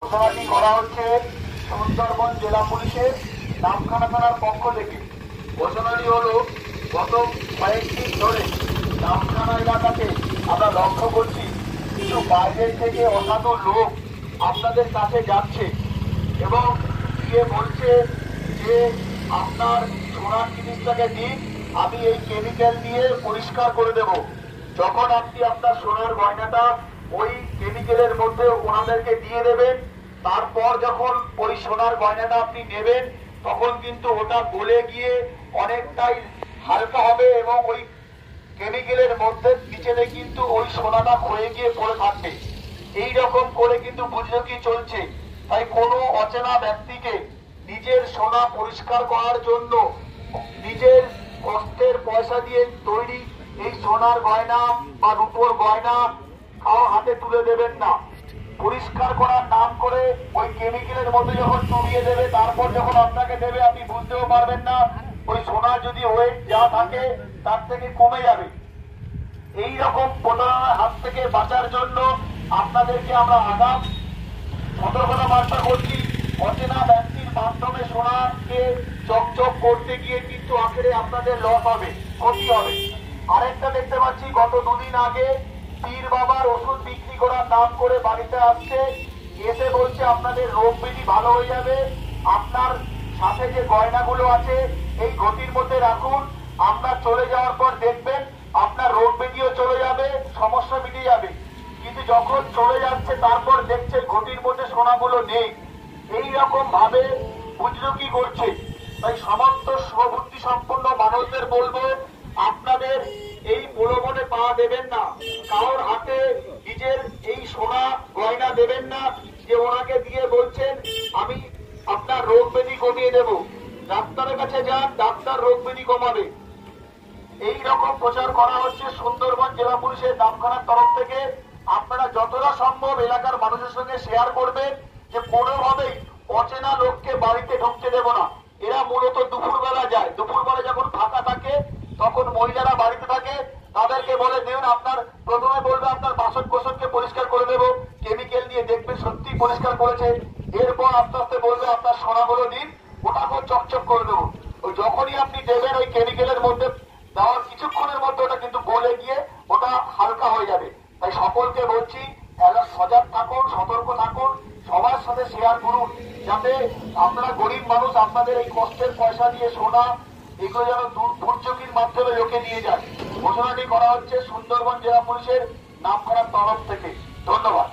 ঘোষণাটি করা হচ্ছে সুন্দরবন জেলা পুলিশের নামখানা থানার পক্ষ থেকে। ঘোষণাটি হলো, গত কয়েকদিন ধরে নামখানা এলাকাতে আমরা লক্ষ্য করছি কিছু বাইরের থেকে অসাধু লোক আপনাদের কাছে যাচ্ছে এবং গিয়ে বলছে যে আপনার সোনার জিনিসটাকে দিন, আমি এই কেমিক্যাল দিয়ে পরিষ্কার করে দেব। যখন আপনি আপনার সোনার গয়নাটা ওই কেমিক্যালের মধ্যে ওনাদেরকে দিয়ে দেবেন, তারপর যখন ওই সোনার গয়নাটা আপনি নেবেন তখন কিন্তু ওটা গলে গিয়ে অনেকটাই হালকা হবে এবং ওই কেমিক্যালের মধ্যে নিচেতে কিন্তু ওই সোনাটা ক্ষয়ে গিয়ে পড়ে থাকবে। এই রকম করে কিন্তু বুঝঝুঁকি চলছে। তাই কোনো অচেনা ব্যক্তিকে নিজের সোনা পরিষ্কার করার জন্য নিজের কষ্টের পয়সা দিয়ে তৈরি এই সোনার গয়না বা রূপোর গয়না কারো হাতে তুলে দেবেন না। পরিষ্কার করার নাম করে ওই কেমিক্যালের মধ্যে যখন চুবিয়ে দেবে, তারপর যখন আপনাকে দেবে আপনি বুঝতেও পারবেন না। ওই সোনা যদি ওয়েট যা থাকে তার থেকে কমে যাবে। এই রকম প্রতারণার হাত থেকে বাঁচার জন্য আপনাদেরকে আমরা আগাম সতর্কতা বার্তা করছি। অচেনা ব্যক্তির মাধ্যমে সোনাকে চকচক করতে গিয়ে কিন্তু আখেরে আপনাদের লস হবে, ক্ষতি হবে। আরেকটা দেখতে পাচ্ছি, গত দুদিন আগে পীর বাবার ওষুধ বিক্রি করার নাম করে বাড়িতে আসছে, এসে বলছে আপনাদের রোগ ব্যাধি ভালো হয়ে যাবে, আপনার সাথে যে গয়নাগুলো আছে এই ঘটির মধ্যে রাখুন, আমরা চলে যাওয়ার পর দেখবেন আপনার রোগ ব্যাধিও চলে যাবে, সমস্যা মিটে যাবে। কিন্তু যখন চলে যাচ্ছে তারপর দেখছে ঘটির মধ্যে সোনাগুলো নেই। এইরকম ভাবে বুজরুকি করছে। তাই সমস্ত সুবুদ্ধি সম্পন্ন মানুষদের বলবো, আপনাদের এই প্রলোভনে পা দেবেন না। কারোর হাতে নিজের এই সোনা গয়না দেবেন না যে ওনাকে দিয়ে বলছেন আমি আপনার রোগ ব্যাধি কমিয়ে দেব। ডাক্তারের কাছে যান, ডাক্তার রোগ ব্যাধি কমাবে। এই রকম প্রচার করা হচ্ছে সুন্দরবন জেলা পুলিশের নামখানার তরফ থেকে। আপনারা যতটা সম্ভব এলাকার মানুষের সঙ্গে শেয়ার করবেন যে কোনোভাবেই অচেনা লোককে বাড়িতে ঢুকতে দেব না। এরা মূলত দুপুরবেলা যায়, দুপুরবেলা যখন ফাঁকা থাকে তখন মহিলারা বাড়িতে থাকে, তাদেরকে বলে দিন আপনার, প্রথমে বলবে আপনার বাসন কোসনকে পরিষ্কার করে দেবো কেমিক্যাল দিয়ে, দেখবে সত্যি পরিষ্কার করেছে। এরপর আস্তে আস্তে বলবে আপনার সোনাগুলো দিন, ওটাকেও চকচক করে দেবো। ওই যখনই আপনি দেবেন ওই কেমিক্যালের মধ্যে দেওয়ার কিছুক্ষণের মধ্যে ওটা কিন্তু গলে গিয়ে ওটা হালকা হয়ে যাবে। তাই সকলকে বলছি সজাগ থাকুন, সতর্ক থাকুন, সবার সাথে শেয়ার করুন, যাতে আপনারা গরিব মানুষ আপনাদের এই কষ্টের পয়সা দিয়ে সোনা এগুলো যেন দুর্যোগের মাধ্যমে লোকে নিয়ে যায়। ঘোষণাটি করা হচ্ছে সুন্দরবন জেলা পুলিশের নামখানার তরফ থেকে। ধন্যবাদ।